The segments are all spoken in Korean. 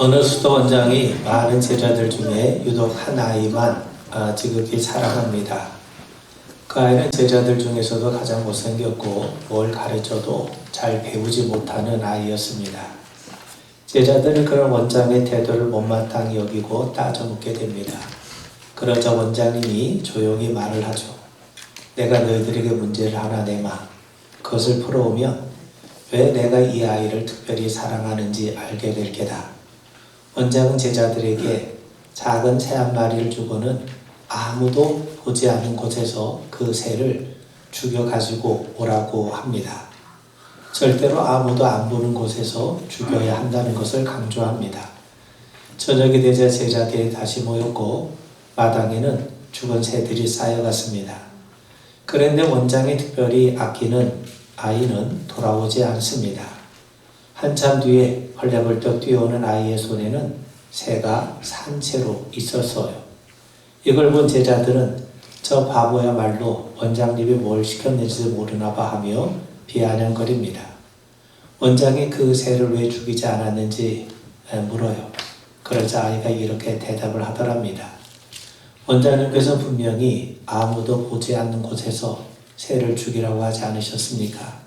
어느 수도 원장이 많은 제자들 중에 유독 한 아이만 지극히 사랑합니다. 그 아이는 제자들 중에서도 가장 못생겼고 뭘 가르쳐도 잘 배우지 못하는 아이였습니다. 제자들은 그런 원장의 태도를 못마땅히 여기고 따져묻게 됩니다. 그러자 원장님이 조용히 말을 하죠. 내가 너희들에게 문제를 하나 내마. 그것을 풀어오면 왜 내가 이 아이를 특별히 사랑하는지 알게 될 게다. 원장은 제자들에게 작은 새 한 마리를 주고는 아무도 보지 않는 곳에서 그 새를 죽여 가지고 오라고 합니다. 절대로 아무도 안 보는 곳에서 죽여야 한다는 것을 강조합니다. 저녁이 되자 제자들이 다시 모였고 마당에는 죽은 새들이 쌓여갔습니다. 그런데 원장이 특별히 아끼는 아이는 돌아오지 않습니다. 한참 뒤에 헐레벌떡 뛰어오는 아이의 손에는 새가 산채로 있었어요. 이걸 본 제자들은 저 바보야말로 원장님이 뭘 시켰는지 모르나 봐 하며 비아냥거립니다. 원장이 그 새를 왜 죽이지 않았는지 물어요. 그러자 아이가 이렇게 대답을 하더랍니다. 원장님께서 분명히 아무도 보지 않는 곳에서 새를 죽이라고 하지 않으셨습니까?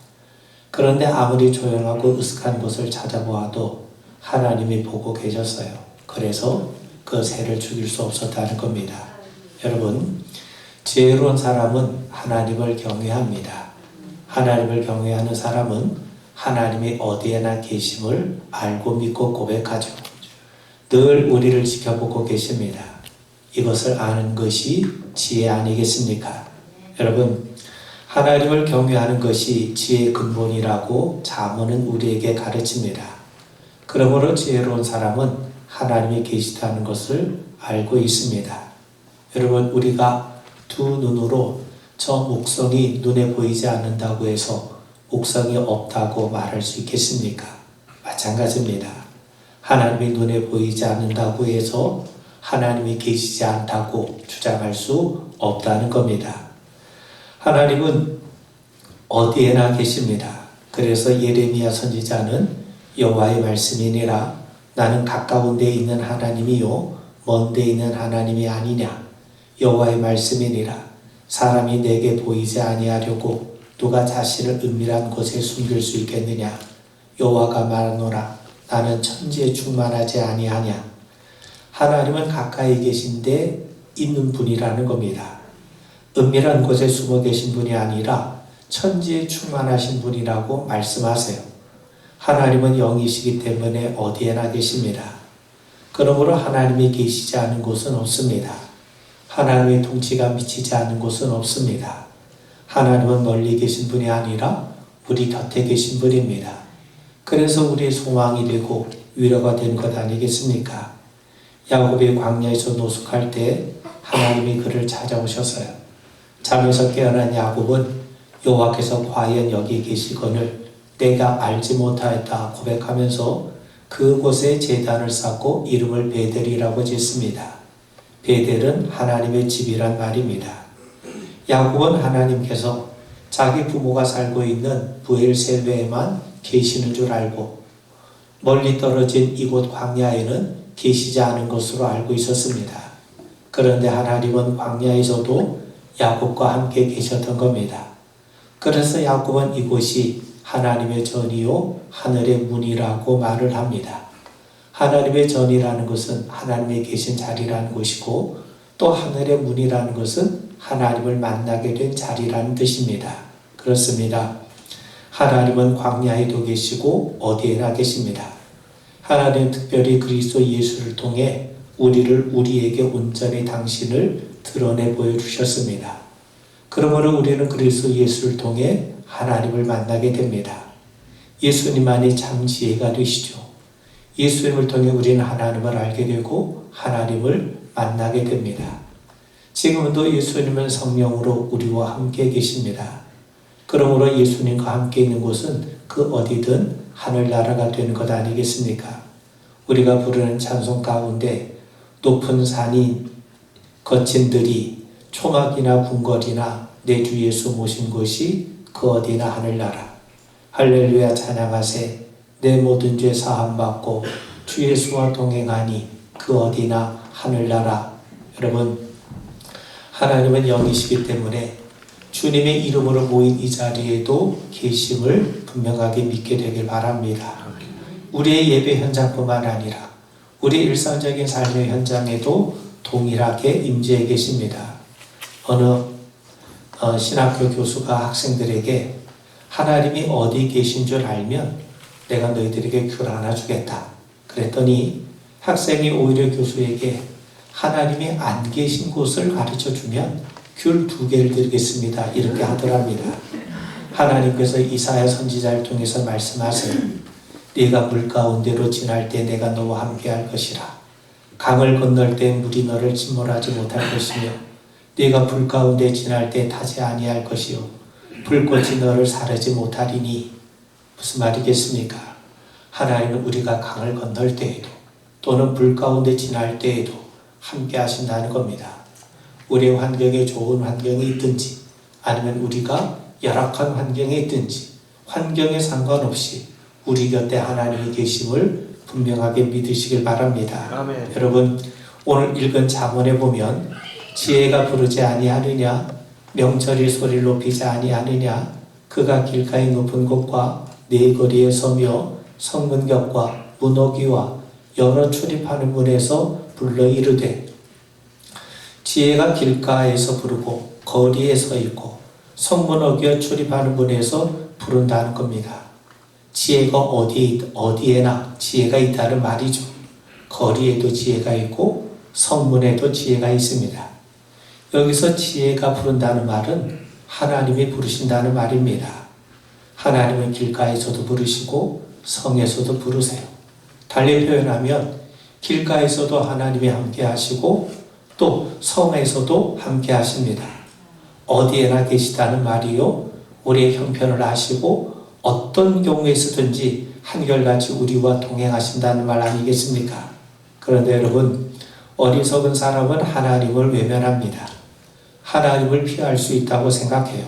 그런데 아무리 조용하고 으슥한 곳을 찾아보아도 하나님이 보고 계셨어요. 그래서 그 새를 죽일 수 없었다는 겁니다. 여러분, 지혜로운 사람은 하나님을 경외합니다. 하나님을 경외하는 사람은 하나님이 어디에나 계심을 알고 믿고 고백하죠. 늘 우리를 지켜보고 계십니다. 이것을 아는 것이 지혜 아니겠습니까? 여러분, 하나님을 경외하는 것이 지혜의 근본이라고 잠언은 우리에게 가르칩니다. 그러므로 지혜로운 사람은 하나님이 계시다는 것을 알고 있습니다. 여러분, 우리가 두 눈으로 저 목성이 눈에 보이지 않는다고 해서 목성이 없다고 말할 수 있겠습니까? 마찬가지입니다. 하나님이 눈에 보이지 않는다고 해서 하나님이 계시지 않다고 주장할 수 없다는 겁니다. 하나님은 어디에나 계십니다. 그래서 예레미야 선지자는 여호와의 말씀이니라 나는 가까운 데 있는 하나님이요 먼 데 있는 하나님이 아니냐. 여호와의 말씀이니라 사람이 내게 보이지 아니하려고 누가 자신을 은밀한 곳에 숨길 수 있겠느냐. 여호와가 말하노라 나는 천지에 충만하지 아니하냐. 하나님은 가까이 계신데 있는 분이라는 겁니다. 은밀한 곳에 숨어 계신 분이 아니라 천지에 충만하신 분이라고 말씀하세요. 하나님은 영이시기 때문에 어디에나 계십니다. 그러므로 하나님이 계시지 않은 곳은 없습니다. 하나님의 통치가 미치지 않는 곳은 없습니다. 하나님은 멀리 계신 분이 아니라 우리 곁에 계신 분입니다. 그래서 우리의 소망이 되고 위로가 되는 것 아니겠습니까? 야곱이 광야에서 노숙할 때 하나님이 그를 찾아오셨어요. 잠에서 깨어난 야곱은 여호와께서 과연 여기 계시거늘 내가 알지 못하였다 고백하면서 그곳에 제단을 쌓고 이름을 베델이라고 짓습니다. 베델은 하나님의 집이란 말입니다. 야곱은 하나님께서 자기 부모가 살고 있는 브엘세베에만 계시는 줄 알고 멀리 떨어진 이곳 광야에는 계시지 않은 것으로 알고 있었습니다. 그런데 하나님은 광야에서도 야곱과 함께 계셨던 겁니다. 그래서 야곱은 이곳이 하나님의 전이요 하늘의 문이라고 말을 합니다. 하나님의 전이라는 것은 하나님이 계신 자리라는 곳이고 또 하늘의 문이라는 것은 하나님을 만나게 된 자리라는 뜻입니다. 그렇습니다. 하나님은 광야에도 계시고 어디에나 계십니다. 하나님은 특별히 그리스도 예수를 통해 우리에게 온전히 당신을 드러내 보여주셨습니다. 그러므로 우리는 그리스도 예수를 통해 하나님을 만나게 됩니다. 예수님만이 참 지혜가 되시죠. 예수님을 통해 우리는 하나님을 알게 되고 하나님을 만나게 됩니다. 지금도 예수님은 성령으로 우리와 함께 계십니다. 그러므로 예수님과 함께 있는 곳은 그 어디든 하늘나라가 되는 것 아니겠습니까? 우리가 부르는 찬송 가운데 높은 산이 거친 들이 초막이나 궁궐이나 내 주 예수 모신 곳이 그 어디나 하늘나라. 할렐루야 찬양하세. 내 모든 죄 사함받고 주 예수와 동행하니 그 어디나 하늘나라. 여러분, 하나님은 영이시기 때문에 주님의 이름으로 모인 이 자리에도 계심을 분명하게 믿게 되길 바랍니다. 우리의 예배 현장뿐만 아니라 우리 일상적인 삶의 현장에도 동일하게 임재해 계십니다. 어느 신학교 교수가 학생들에게 하나님이 어디 계신 줄 알면 내가 너희들에게 귤 하나 주겠다. 그랬더니 학생이 오히려 교수에게 하나님이 안 계신 곳을 가르쳐주면 귤 2개를 드리겠습니다. 이렇게 하더랍니다. 하나님께서 이사야 선지자를 통해서 말씀하세요. 네가 물 가운데로 지날 때 내가 너와 함께 할 것이라. 강을 건널 때 물이 너를 침몰하지 못할 것이며 네가 불 가운데 지날 때 타지 아니할 것이요 불꽃이 너를 사르지 못하리니. 무슨 말이겠습니까? 하나님은 우리가 강을 건널 때에도 또는 불 가운데 지날 때에도 함께 하신다는 겁니다. 우리의 환경에 좋은 환경이 있든지 아니면 우리가 열악한 환경에 있든지 환경에 상관없이 우리 곁에 하나님이 계심을 분명하게 믿으시길 바랍니다. 아멘. 여러분, 오늘 읽은 잠언에 보면 지혜가 부르지 아니하느냐, 명철이 소리를 높이지 아니하느냐, 그가 길가의 높은 곳과 네 거리에 서며 성문격과 문호기와 여러 출입하는 문에서 불러 이르되. 지혜가 길가에서 부르고 거리에 서 있고 성문어기와 출입하는 문에서 부른다는 겁니다. 지혜가 어디에나 지혜가 있다는 말이죠. 거리에도 지혜가 있고 성문에도 지혜가 있습니다. 여기서 지혜가 부른다는 말은 하나님이 부르신다는 말입니다. 하나님은 길가에서도 부르시고 성에서도 부르세요. 달리 표현하면 길가에서도 하나님이 함께 하시고 또 성에서도 함께 하십니다. 어디에나 계시다는 말이요, 우리의 형편을 아시고 어떤 경우에서든지 한결같이 우리와 동행하신다는 말 아니겠습니까? 그런데 여러분, 어리석은 사람은 하나님을 외면합니다. 하나님을 피할 수 있다고 생각해요.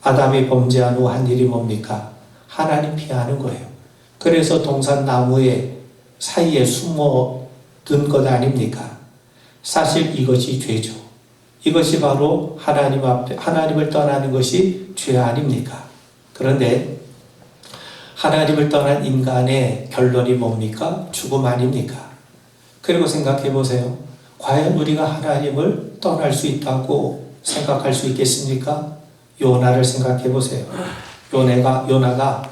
아담이 범죄한 후 한 일이 뭡니까? 하나님 피하는 거예요. 그래서 동산나무의 사이에 숨어든 것 아닙니까? 사실 이것이 죄죠. 이것이 바로 하나님 앞에 하나님을 떠나는 것이 죄 아닙니까? 그런데 하나님을 떠난 인간의 결론이 뭡니까? 죽음 아닙니까? 그리고 생각해 보세요. 과연 우리가 하나님을 떠날 수 있다고 생각할 수 있겠습니까? 요나를 생각해 보세요. 요나가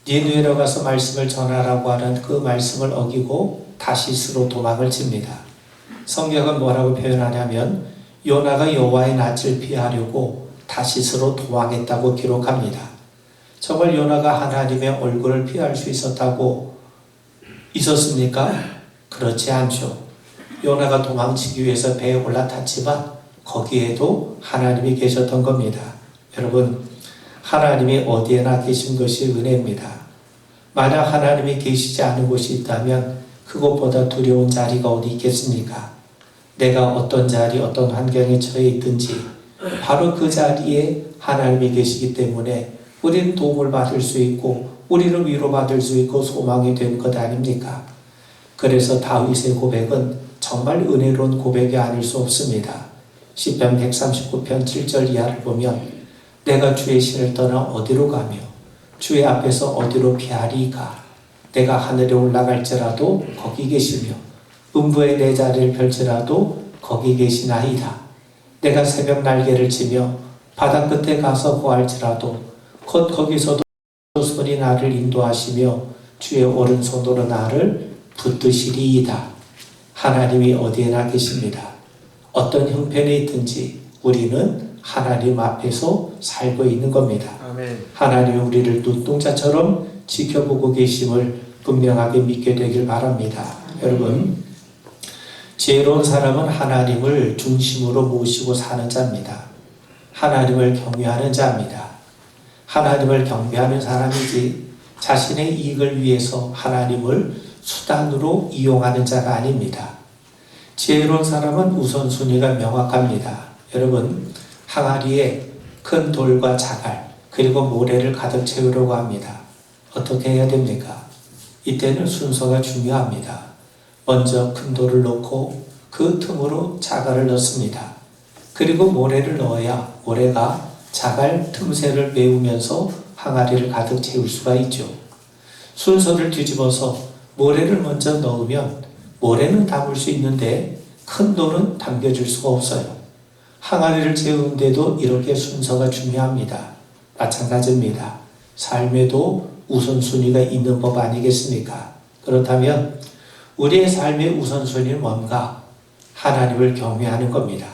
니느웨로 가서 말씀을 전하라고 하는 그 말씀을 어기고 다시스로 도망을 칩니다. 성경은 뭐라고 표현하냐면 요나가 여호와의 낯을 피하려고 다시스로 도망했다고 기록합니다. 정말 요나가 하나님의 얼굴을 피할 수 있었습니까? 그렇지 않죠. 요나가 도망치기 위해서 배에 올라탔지만 거기에도 하나님이 계셨던 겁니다. 여러분, 하나님이 어디에나 계신 것이 은혜입니다. 만약 하나님이 계시지 않은 곳이 있다면 그것보다 두려운 자리가 어디 있겠습니까? 내가 어떤 자리, 어떤 환경에 처해 있든지 바로 그 자리에 하나님이 계시기 때문에 우리는 도움을 받을 수 있고 우리를 위로받을 수 있고 소망이 된 것 아닙니까? 그래서 다윗의 고백은 정말 은혜로운 고백이 아닐 수 없습니다. 시편 139편 7절 이하를 보면 내가 주의 신을 떠나 어디로 가며 주의 앞에서 어디로 피하리까? 내가 하늘에 올라갈지라도 거기 계시며 음부에 내 자리를 펼지라도 거기 계시나이다. 내가 새벽 날개를 치며 바다 끝에 가서 구할지라도 곧 거기서도 손이 나를 인도하시며 주의 오른손으로 나를 붙드시리이다. 하나님이 어디에나 계십니다. 어떤 형편에 있든지 우리는 하나님 앞에서 살고 있는 겁니다. 아멘. 하나님이 우리를 눈동자처럼 지켜보고 계심을 분명하게 믿게 되길 바랍니다. 여러분, 지혜로운 사람은 하나님을 중심으로 모시고 사는 자입니다. 하나님을 경외하는 자입니다. 하나님을 경배하는 사람이지 자신의 이익을 위해서 하나님을 수단으로 이용하는 자가 아닙니다. 지혜로운 사람은 우선순위가 명확합니다. 여러분, 항아리에 큰 돌과 자갈 그리고 모래를 가득 채우려고 합니다. 어떻게 해야 됩니까? 이때는 순서가 중요합니다. 먼저 큰 돌을 넣고 그 틈으로 자갈을 넣습니다. 그리고 모래를 넣어야 모래가 자갈 틈새를 메우면서 항아리를 가득 채울 수가 있죠. 순서를 뒤집어서 모래를 먼저 넣으면 모래는 담을 수 있는데 큰 돌은 담겨줄 수가 없어요. 항아리를 채우는데도 이렇게 순서가 중요합니다. 마찬가지입니다. 삶에도 우선순위가 있는 법 아니겠습니까? 그렇다면 우리의 삶의 우선순위는 뭔가? 하나님을 경외하는 겁니다.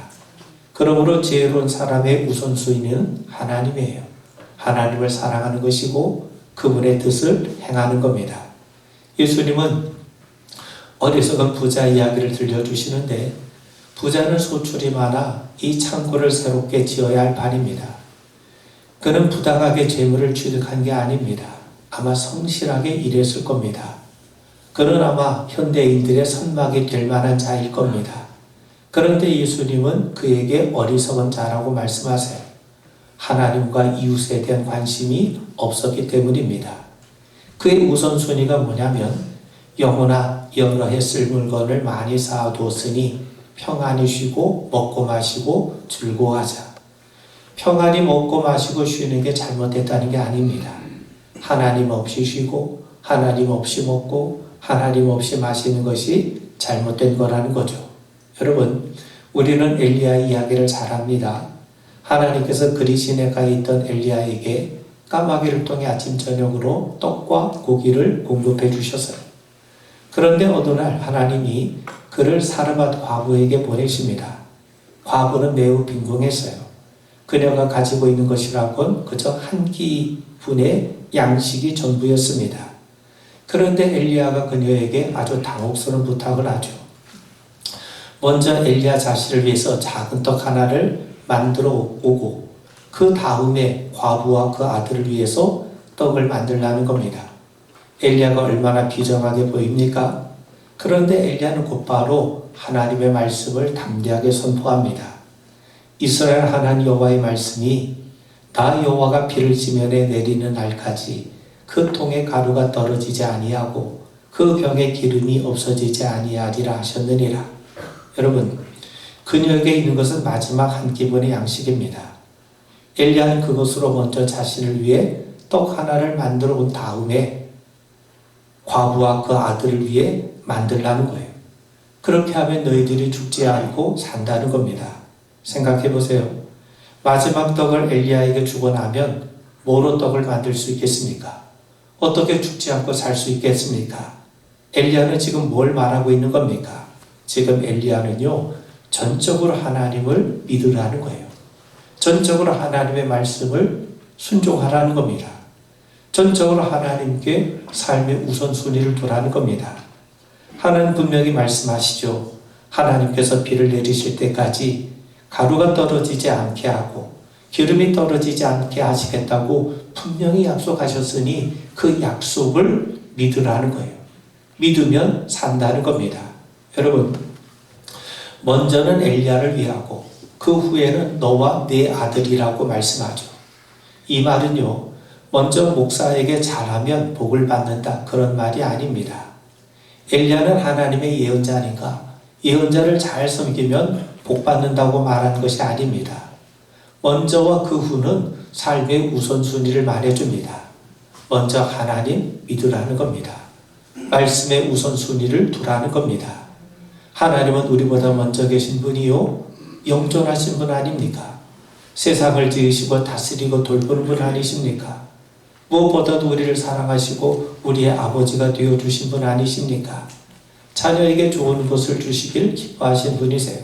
그러므로 지혜로운 사람의 우선순위는 하나님이에요. 하나님을 사랑하는 것이고 그분의 뜻을 행하는 겁니다. 예수님은 어리석은 부자 이야기를 들려주시는데 부자는 소출이 많아 이 창고를 새롭게 지어야 할 판입니다. 그는 부당하게 재물을 취득한 게 아닙니다. 아마 성실하게 일했을 겁니다. 그는 아마 현대인들의 선막이 될 만한 자일 겁니다. 그런데 예수님은 그에게 어리석은 자라고 말씀하세요. 하나님과 이웃에 대한 관심이 없었기 때문입니다. 그의 우선순위가 뭐냐면 영혼아 여러 해 쓸 물건을 많이 쌓아두었으니 평안히 쉬고 먹고 마시고 즐거워하자. 평안히 먹고 마시고 쉬는 게 잘못됐다는 게 아닙니다. 하나님 없이 쉬고 하나님 없이 먹고 하나님 없이 마시는 것이 잘못된 거라는 거죠. 여러분, 우리는 엘리야 이야기를 잘 합니다. 하나님께서 그리시네가에 있던 엘리야에게 까마귀를 통해 아침 저녁으로 떡과 고기를 공급해 주셨어요. 그런데 어느 날 하나님이 그를 사르밧 과부에게 보내십니다. 과부는 매우 빈궁했어요. 그녀가 가지고 있는 것이라곤 그저 한 끼분의 양식이 전부였습니다. 그런데 엘리야가 그녀에게 아주 당혹스러운 부탁을 하죠. 먼저 엘리야 자신을 위해서 작은 떡 하나를 만들어 오고 그 다음에 과부와 그 아들을 위해서 떡을 만들라는 겁니다. 엘리야가 얼마나 비정하게 보입니까? 그런데 엘리야는 곧바로 하나님의 말씀을 담대하게 선포합니다. 이스라엘 하나님 여호와의 말씀이 나 여호와가 비를 지면에 내리는 날까지 그 통에 가루가 떨어지지 아니하고 그 병에 기름이 없어지지 아니하리라 하셨느니라. 여러분, 그녀에게 있는 것은 마지막 한 끼분의 양식입니다. 엘리야는 그것으로 먼저 자신을 위해 떡 하나를 만들어 온 다음에 과부와 그 아들을 위해 만들라는 거예요. 그렇게 하면 너희들이 죽지 않고 산다는 겁니다. 생각해 보세요. 마지막 떡을 엘리야에게 주고 나면 뭐로 떡을 만들 수 있겠습니까? 어떻게 죽지 않고 살 수 있겠습니까? 엘리야는 지금 뭘 말하고 있는 겁니까? 지금 엘리야는요, 전적으로 하나님을 믿으라는 거예요. 전적으로 하나님의 말씀을 순종하라는 겁니다. 전적으로 하나님께 삶의 우선순위를 두라는 겁니다. 하나님 분명히 말씀하시죠. 하나님께서 비를 내리실 때까지 가루가 떨어지지 않게 하고 기름이 떨어지지 않게 하시겠다고 분명히 약속하셨으니 그 약속을 믿으라는 거예요. 믿으면 산다는 겁니다. 여러분, 먼저는 엘리야를 위하고 그 후에는 너와 네 아들이라고 말씀하죠. 이 말은요, 먼저 목사에게 잘하면 복을 받는다 그런 말이 아닙니다. 엘리야는 하나님의 예언자니까 예언자를 잘 섬기면 복 받는다고 말하는 것이 아닙니다. 먼저와 그 후는 삶의 우선순위를 말해줍니다. 먼저 하나님 믿으라는 겁니다. 말씀의 우선순위를 두라는 겁니다. 하나님은 우리보다 먼저 계신 분이요, 영존하신 분 아닙니까? 세상을 지으시고 다스리고 돌보는 분 아니십니까? 무엇보다도 우리를 사랑하시고 우리의 아버지가 되어주신 분 아니십니까? 자녀에게 좋은 것을 주시길 기뻐하신 분이세요.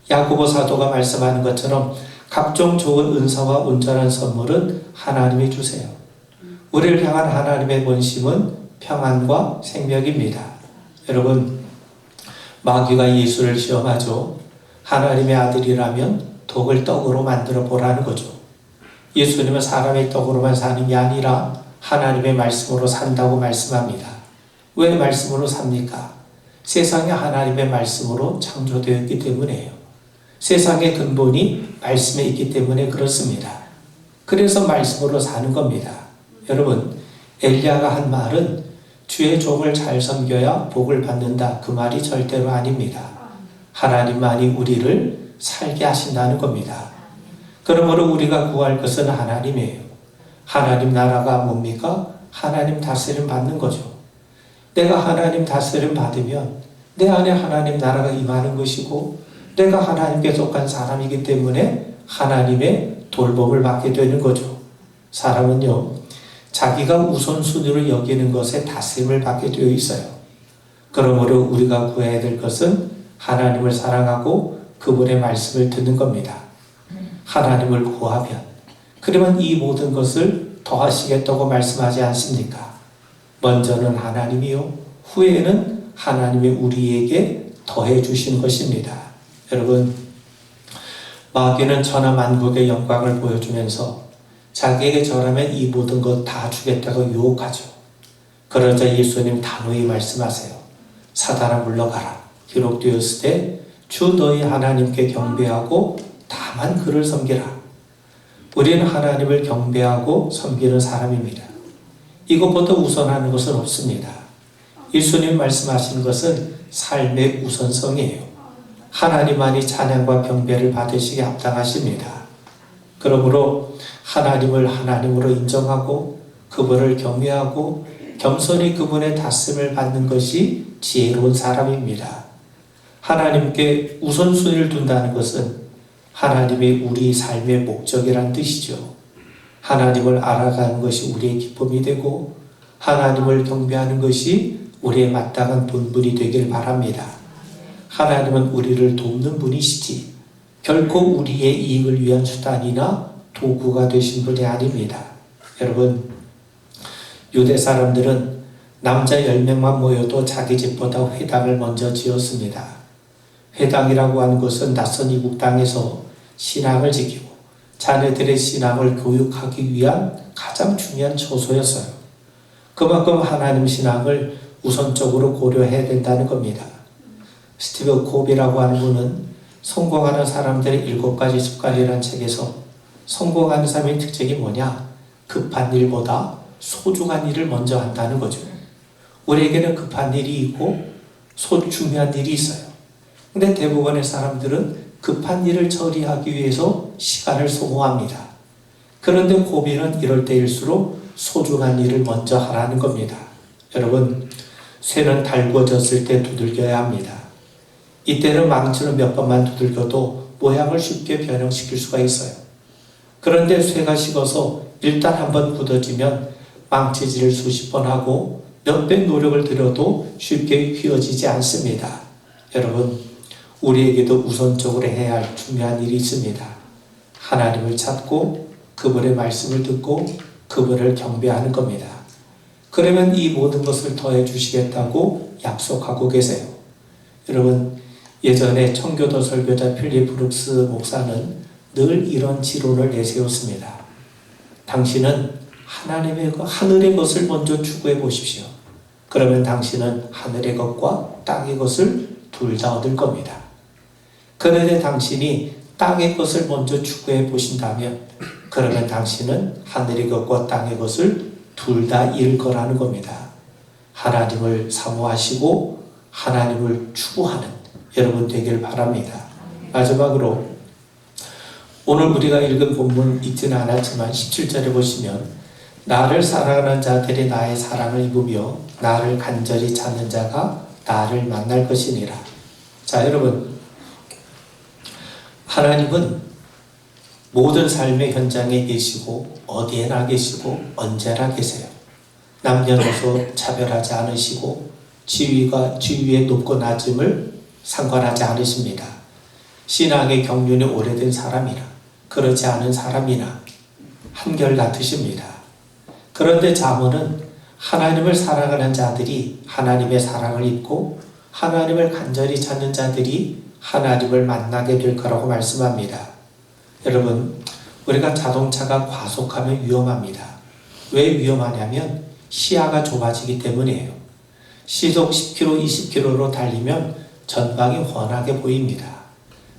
야고보 사도가 말씀하는 것처럼 각종 좋은 은사와 온전한 선물은 하나님이 주세요. 우리를 향한 하나님의 본심은 평안과 생명입니다. 여러분, 마귀가 예수를 시험하죠. 하나님의 아들이라면 독을 떡으로 만들어 보라는 거죠. 예수님은 사람의 떡으로만 사는 게 아니라 하나님의 말씀으로 산다고 말씀합니다. 왜 말씀으로 삽니까? 세상이 하나님의 말씀으로 창조되었기 때문이에요. 세상의 근본이 말씀에 있기 때문에 그렇습니다. 그래서 말씀으로 사는 겁니다. 여러분, 엘리야가 한 말은 주의 종을 잘 섬겨야 복을 받는다. 그 말이 절대로 아닙니다. 하나님만이 우리를 살게 하신다는 겁니다. 그러므로 우리가 구할 것은 하나님이에요. 하나님 나라가 뭡니까? 하나님 다스림 받는 거죠. 내가 하나님 다스림 받으면 내 안에 하나님 나라가 임하는 것이고 내가 하나님께 속한 사람이기 때문에 하나님의 돌봄을 받게 되는 거죠. 사람은요, 자기가 우선순위로 여기는 것에 다스림을 받게 되어 있어요. 그러므로 우리가 구해야 될 것은 하나님을 사랑하고 그분의 말씀을 듣는 겁니다. 하나님을 구하면 그러면 이 모든 것을 더하시겠다고 말씀하지 않습니까? 먼저는 하나님이요, 후에는 하나님이 우리에게 더해 주신 것입니다. 여러분, 마귀는 천하만국의 영광을 보여주면서 자기에게 절하면 이 모든 것 다 주겠다고 유혹하죠. 그러자 예수님 단호히 말씀하세요. 사단아 물러가라. 기록되었을 때 주 너희 하나님께 경배하고 다만 그를 섬기라. 우리는 하나님을 경배하고 섬기는 사람입니다. 이것보다 우선하는 것은 없습니다. 예수님 말씀하신 것은 삶의 우선성이에요. 하나님만이 찬양과 경배를 받으시게 합당하십니다. 그러므로 하나님을 하나님으로 인정하고 그분을 경외하고 겸손히 그분의 다스림을 받는 것이 지혜로운 사람입니다. 하나님께 우선순위를 둔다는 것은 하나님이 우리 삶의 목적이란 뜻이죠. 하나님을 알아가는 것이 우리의 기쁨이 되고 하나님을 경배하는 것이 우리의 마땅한 본분이 되길 바랍니다. 하나님은 우리를 돕는 분이시지 결코 우리의 이익을 위한 수단이나 도구가 되신 분이 아닙니다. 여러분, 유대 사람들은 남자 10명만 모여도 자기 집보다 회당을 먼저 지었습니다. 회당이라고 하는 것은 낯선 이국 땅에서 신앙을 지키고 자녀들의 신앙을 교육하기 위한 가장 중요한 처소였어요. 그만큼 하나님 신앙을 우선적으로 고려해야 된다는 겁니다. 스티브 콥이라고 하는 분은 성공하는 사람들의 7가지 습관이라는 책에서 성공하는 사람의 특징이 뭐냐? 급한 일보다 소중한 일을 먼저 한다는 거죠. 우리에게는 급한 일이 있고 중요한 일이 있어요. 근데 대부분의 사람들은 급한 일을 처리하기 위해서 시간을 소모합니다. 그런데 고비는 이럴 때일수록 소중한 일을 먼저 하라는 겁니다. 여러분, 쇠는 달구어졌을 때 두들겨야 합니다. 이때는 망치로 몇 번만 두들겨도 모양을 쉽게 변형시킬 수가 있어요. 그런데 쇠가 식어서 일단 한번 굳어지면 망치질을 수십 번 하고 몇백 노력을 들여도 쉽게 휘어지지 않습니다. 여러분, 우리에게도 우선적으로 해야 할 중요한 일이 있습니다. 하나님을 찾고 그분의 말씀을 듣고 그분을 경배하는 겁니다. 그러면 이 모든 것을 더해 주시겠다고 약속하고 계세요. 여러분, 예전에 청교도 설교자 필립 브룩스 목사는 늘 이런 지론을 내세웠습니다. 당신은 하늘의 것을 먼저 추구해 보십시오. 그러면 당신은 하늘의 것과 땅의 것을 둘 다 얻을 겁니다. 그런데 당신이 땅의 것을 먼저 추구해 보신다면 그러면 당신은 하늘의 것과 땅의 것을 둘 다 잃을 거라는 겁니다. 하나님을 사모하시고 하나님을 추구하는 여러분 되길 바랍니다. 마지막으로 오늘 우리가 읽은 본문 읽지는 않았지만 17절에 보시면 나를 사랑하는 자들이 나의 사랑을 입으며 나를 간절히 찾는 자가 나를 만날 것이니라. 자, 여러분, 하나님은 모든 삶의 현장에 계시고 어디에나 계시고 언제나 계세요. 남녀노소 차별하지 않으시고 지위의 높고 낮음을 상관하지 않으십니다. 신앙의 경륜이 오래된 사람이나 그렇지 않은 사람이나 한결같으십니다. 그런데 잠언은 하나님을 사랑하는 자들이 하나님의 사랑을 입고 하나님을 간절히 찾는 자들이 하나님을 만나게 될 거라고 말씀합니다. 여러분, 우리가 자동차가 과속하면 위험합니다. 왜 위험하냐면 시야가 좁아지기 때문이에요. 시속 10km, 20km로 달리면 전방이 훤하게 보입니다.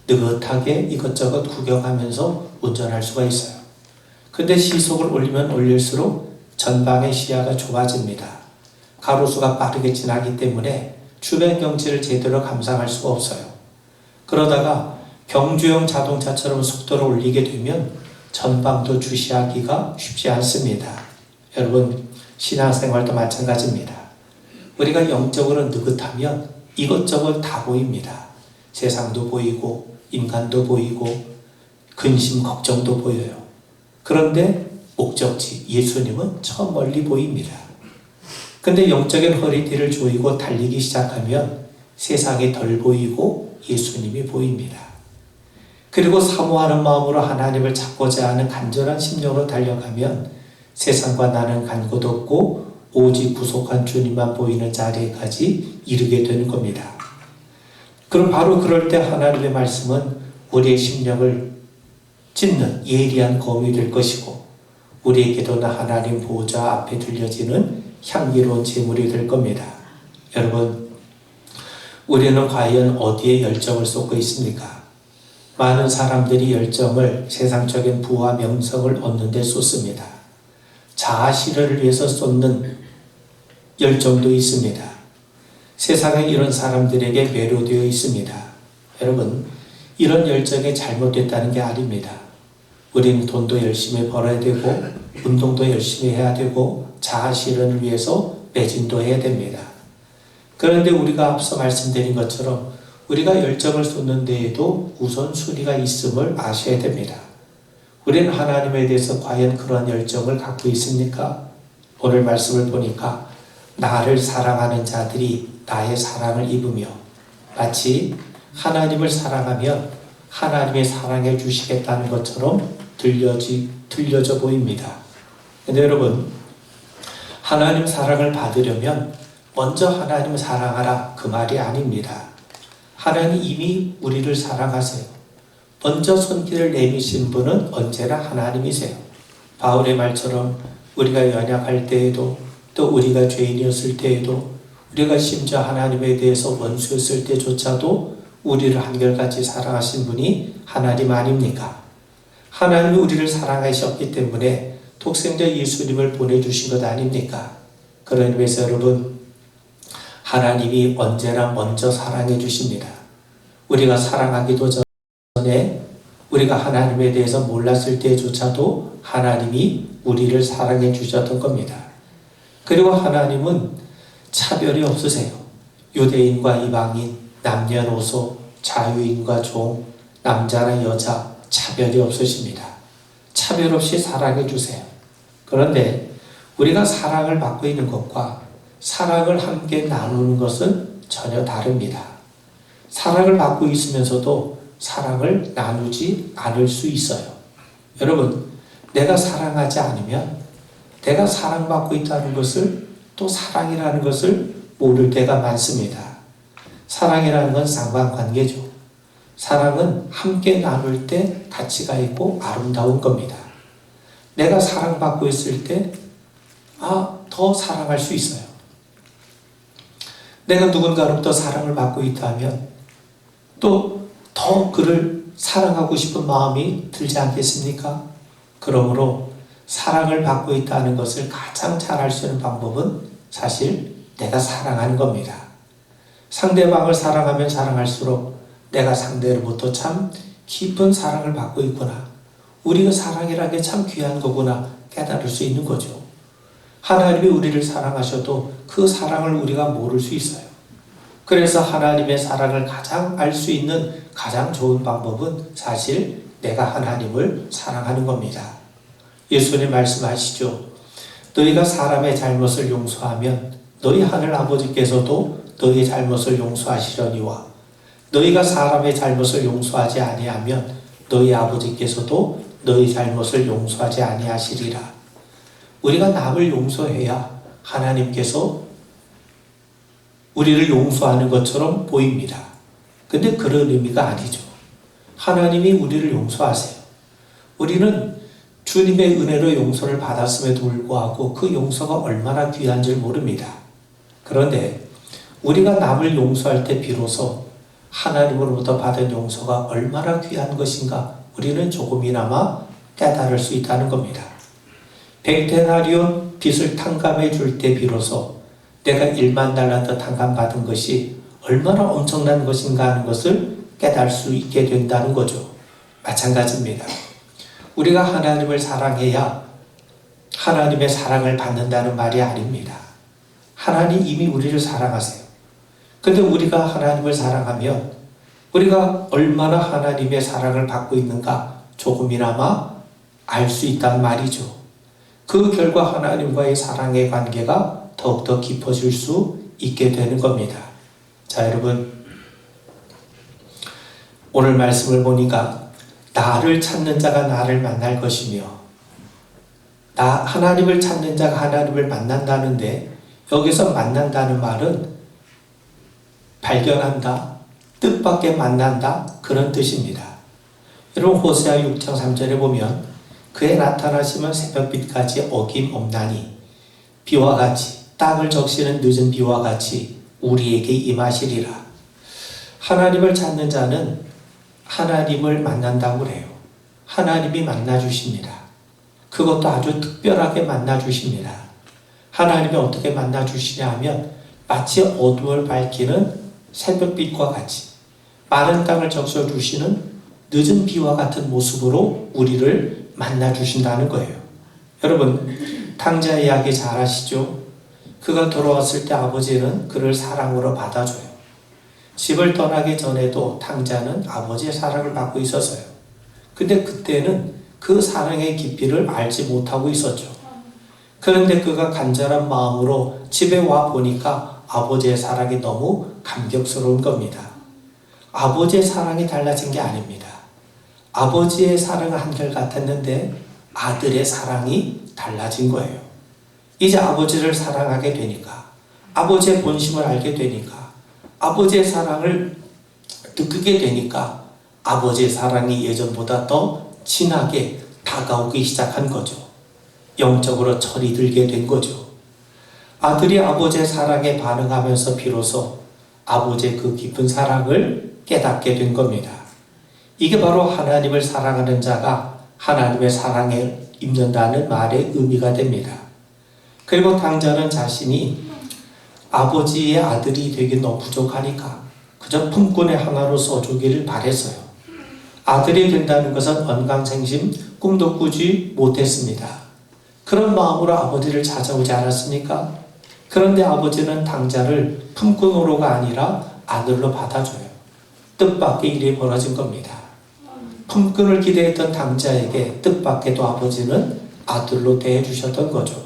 느긋하게 이것저것 구경하면서 운전할 수가 있어요. 근데 시속을 올리면 올릴수록 전방의 시야가 좁아집니다. 가로수가 빠르게 지나기 때문에 주변 경치를 제대로 감상할 수가 없어요. 그러다가 경주용 자동차처럼 속도를 올리게 되면 전방도 주시하기가 쉽지 않습니다. 여러분, 신앙생활도 마찬가지입니다. 우리가 영적으로 느긋하면 이것저것 다 보입니다. 세상도 보이고 인간도 보이고 근심 걱정도 보여요. 그런데 목적지 예수님은 저 멀리 보입니다. 근데 영적인 허리띠를 조이고 달리기 시작하면 세상이 덜 보이고 예수님이 보입니다. 그리고 사모하는 마음으로 하나님을 찾고자 하는 간절한 심령으로 달려가면 세상과 나는 간 곳 없고 오직 구속한 주님만 보이는 자리까지 이르게 되는 겁니다. 그럼 바로 그럴 때 하나님의 말씀은 우리의 심령을 찢는 예리한 검이 될 것이고 우리의 기도는 하나님 보호자 앞에 들려지는 향기로운 제물이 될 겁니다. 여러분, 우리는 과연 어디에 열정을 쏟고 있습니까? 많은 사람들이 열정을 세상적인 부와 명성을 얻는 데 쏟습니다. 자아 실현을 위해서 쏟는 열정도 있습니다. 세상에 이런 사람들에게 매료되어 있습니다. 여러분, 이런 열정이 잘못됐다는 게 아닙니다. 우리는 돈도 열심히 벌어야 되고 운동도 열심히 해야 되고 자아 실현을 위해서 매진도 해야 됩니다. 그런데 우리가 앞서 말씀드린 것처럼 우리가 열정을 쏟는 데에도 우선순위가 있음을 아셔야 됩니다. 우리는 하나님에 대해서 과연 그러한 열정을 갖고 있습니까? 오늘 말씀을 보니까 나를 사랑하는 자들이 나의 사랑을 입으며 마치 하나님을 사랑하면 하나님의 사랑해 주시겠다는 것처럼 들려져 보입니다. 근데 여러분, 하나님 사랑을 받으려면 먼저 하나님을 사랑하라 그 말이 아닙니다. 하나님 이미 우리를 사랑하세요. 먼저 손길을 내미신 분은 언제나 하나님이세요. 바울의 말처럼 우리가 연약할 때에도 또 우리가 죄인이었을 때에도 우리가 심지어 하나님에 대해서 원수였을 때조차도 우리를 한결같이 사랑하신 분이 하나님 아닙니까? 하나님이 우리를 사랑하셨기 때문에 독생자 예수님을 보내주신 것 아닙니까? 그런 의미에서 여러분, 하나님이 언제나 먼저 사랑해 주십니다. 우리가 사랑하기도 전에 우리가 하나님에 대해서 몰랐을 때조차도 하나님이 우리를 사랑해 주셨던 겁니다. 그리고 하나님은 차별이 없으세요. 유대인과 이방인, 남녀노소, 자유인과 종, 남자나 여자 차별이 없으십니다. 차별 없이 사랑해 주세요. 그런데 우리가 사랑을 받고 있는 것과 사랑을 함께 나누는 것은 전혀 다릅니다. 사랑을 받고 있으면서도 사랑을 나누지 않을 수 있어요. 여러분, 내가 사랑하지 않으면 내가 사랑받고 있다는 것을 또 사랑이라는 것을 모를 때가 많습니다. 사랑이라는 건 상관관계죠. 사랑은 함께 나눌 때 가치가 있고 아름다운 겁니다. 내가 사랑받고 있을 때 더 사랑할 수 있어요. 내가 누군가로부터 사랑을 받고 있다면 또 더 그를 사랑하고 싶은 마음이 들지 않겠습니까? 그러므로 사랑을 받고 있다는 것을 가장 잘 알 수 있는 방법은 사실 내가 사랑하는 겁니다. 상대방을 사랑하면 사랑할수록 내가 상대로부터 참 깊은 사랑을 받고 있구나. 우리가 사랑이라는 게 참 귀한 거구나 깨달을 수 있는 거죠. 하나님이 우리를 사랑하셔도 그 사랑을 우리가 모를 수 있어요. 그래서 하나님의 사랑을 가장 알 수 있는 가장 좋은 방법은 사실 내가 하나님을 사랑하는 겁니다. 예수님 말씀하시죠. 너희가 사람의 잘못을 용서하면 너희 하늘 아버지께서도 너희 잘못을 용서하시려니와 너희가 사람의 잘못을 용서하지 아니하면 너희 아버지께서도 너희 잘못을 용서하지 아니하시리라. 우리가 남을 용서해야 하나님께서 우리를 용서하는 것처럼 보입니다. 근데 그런 의미가 아니죠. 하나님이 우리를 용서하세요. 우리는 주님의 은혜로 용서를 받았음에도 불구하고 그 용서가 얼마나 귀한 줄 모릅니다. 그런데 우리가 남을 용서할 때 비로소 하나님으로부터 받은 용서가 얼마나 귀한 것인가 우리는 조금이나마 깨달을 수 있다는 겁니다. 백데나리온 빚을 탕감해 줄 때 비로소 내가 1만 달란트 탕감받은 것이 얼마나 엄청난 것인가 하는 것을 깨달을 수 있게 된다는 거죠. 마찬가지입니다. 우리가 하나님을 사랑해야 하나님의 사랑을 받는다는 말이 아닙니다. 하나님 이미 우리를 사랑하세요. 근데 우리가 하나님을 사랑하면 우리가 얼마나 하나님의 사랑을 받고 있는가 조금이나마 알 수 있단 말이죠. 그 결과 하나님과의 사랑의 관계가 더욱더 깊어질 수 있게 되는 겁니다. 자, 여러분, 오늘 말씀을 보니까 나를 찾는 자가 나를 만날 것이며 하나님을 찾는 자가 하나님을 만난다는데 여기서 만난다는 말은 발견한다, 뜻밖의 만난다 그런 뜻입니다. 여러분 호세아 6장 3절에 보면 그의 나타나시면 새벽빛까지 어김없나니 비와 같이 땅을 적시는 늦은 비와 같이 우리에게 임하시리라. 하나님을 찾는 자는 하나님을 만난다고 그래요. 하나님이 만나주십니다. 그것도 아주 특별하게 만나주십니다. 하나님이 어떻게 만나주시냐 하면 마치 어둠을 밝히는 새벽빛과 같이 마른 땅을 적셔주시는 늦은 비와 같은 모습으로 우리를 만나주신다는 거예요. 여러분 탕자 이야기 잘 아시죠? 그가 돌아왔을 때 아버지는 그를 사랑으로 받아줘요. 집을 떠나기 전에도 탕자는 아버지의 사랑을 받고 있었어요. 근데 그때는 그 사랑의 깊이를 알지 못하고 있었죠. 그런데 그가 간절한 마음으로 집에 와 보니까 아버지의 사랑이 너무 감격스러운 겁니다. 아버지의 사랑이 달라진 게 아닙니다. 아버지의 사랑은 한결같았는데 아들의 사랑이 달라진 거예요. 이제 아버지를 사랑하게 되니까, 아버지의 본심을 알게 되니까, 아버지의 사랑을 느끼게 되니까 아버지의 사랑이 예전보다 더 진하게 다가오기 시작한 거죠. 영적으로 철이 들게 된 거죠. 아들이 아버지의 사랑에 반응하면서 비로소 아버지의 그 깊은 사랑을 깨닫게 된 겁니다. 이게 바로 하나님을 사랑하는 자가 하나님의 사랑에 입는다는 말의 의미가 됩니다. 그리고 탕자는 자신이 아버지의 아들이 되기 너무 부족하니까 그저 품꾼의 하나로 써주기를 바랬어요. 아들이 된다는 것은 언강생심 꿈도 꾸지 못했습니다. 그런 마음으로 아버지를 찾아오지 않았습니까? 그런데 아버지는 탕자를 품꾼으로가 아니라 아들로 받아줘요. 뜻밖의 일이 벌어진 겁니다. 품꾼을 기대했던 탕자에게 뜻밖에도 아버지는 아들로 대해주셨던 거죠.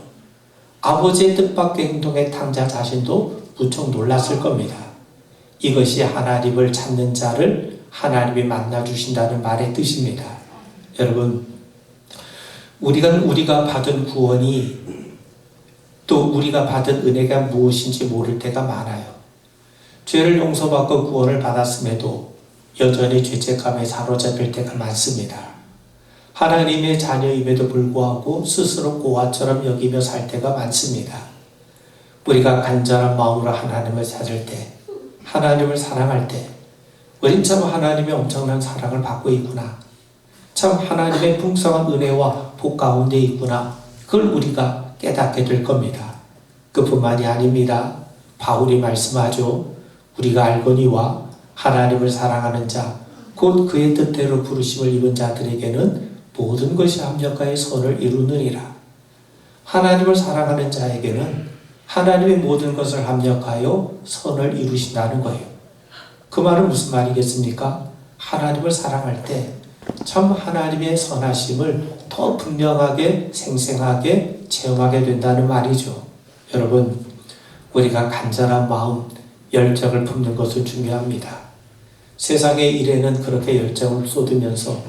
아버지의 뜻밖의 행동에 탕자 자신도 무척 놀랐을 겁니다. 이것이 하나님을 찾는 자를 하나님이 만나주신다는 말의 뜻입니다. 여러분, 우리가 받은 구원이 또 우리가 받은 은혜가 무엇인지 모를 때가 많아요. 죄를 용서받고 구원을 받았음에도 여전히 죄책감에 사로잡힐 때가 많습니다. 하나님의 자녀임에도 불구하고 스스로 고아처럼 여기며 살 때가 많습니다. 우리가 간절한 마음으로 하나님을 찾을 때, 하나님을 사랑할 때 우린 참 하나님의 엄청난 사랑을 받고 있구나, 참 하나님의 풍성한 은혜와 복 가운데 있구나, 그걸 우리가 깨닫게 될 겁니다. 그뿐만이 아닙니다. 바울이 말씀하죠. 우리가 알거니와 하나님을 사랑하는 자, 곧 그의 뜻대로 부르심을 입은 자들에게는 모든 것이 합력하여 선을 이루느니라. 하나님을 사랑하는 자에게는 하나님의 모든 것을 합력하여 선을 이루신다는 거예요. 그 말은 무슨 말이겠습니까? 하나님을 사랑할 때 참 하나님의 선하심을 더 분명하게 생생하게 체험하게 된다는 말이죠. 여러분, 우리가 간절한 마음, 열정을 품는 것은 중요합니다. 세상의 일에는 그렇게 열정을 쏟으면서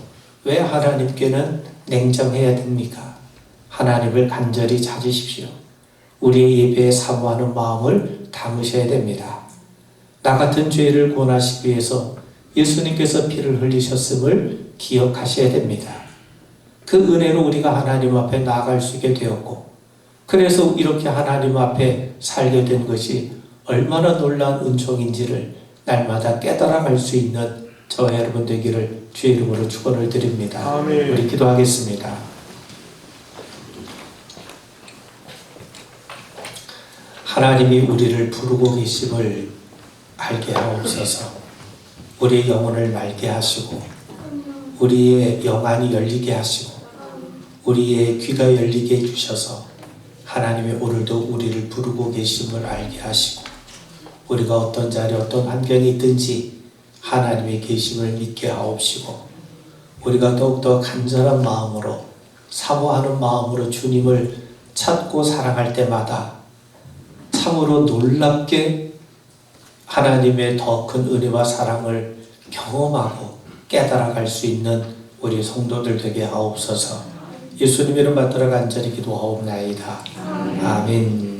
왜 하나님께는 냉정해야 됩니까? 하나님을 간절히 찾으십시오. 우리의 예배에 사모하는 마음을 담으셔야 됩니다. 나 같은 죄를 구원하시기 위해서 예수님께서 피를 흘리셨음을 기억하셔야 됩니다. 그 은혜로 우리가 하나님 앞에 나아갈 수 있게 되었고, 그래서 이렇게 하나님 앞에 살게 된 것이 얼마나 놀라운 은총인지를 날마다 깨달아갈 수 있는 저와 여러분 되기를 주의 이름으로 축원을 드립니다. 아멘. 우리 기도하겠습니다. 하나님이 우리를 부르고 계심을 알게 하옵소서. 우리의 영혼을 맑게 하시고 우리의 영안이 열리게 하시고 우리의 귀가 열리게 해주셔서 하나님의 오늘도 우리를 부르고 계심을 알게 하시고 우리가 어떤 자리 어떤 환경이 있든지 하나님의 계심을 믿게 하옵시고 우리가 더욱더 간절한 마음으로 사모하는 마음으로 주님을 찾고 사랑할 때마다 참으로 놀랍게 하나님의 더 큰 은혜와 사랑을 경험하고 깨달아갈 수 있는 우리 성도들 되게 하옵소서. 예수님 이름 받들어 간절히 기도하옵나이다. 아멘.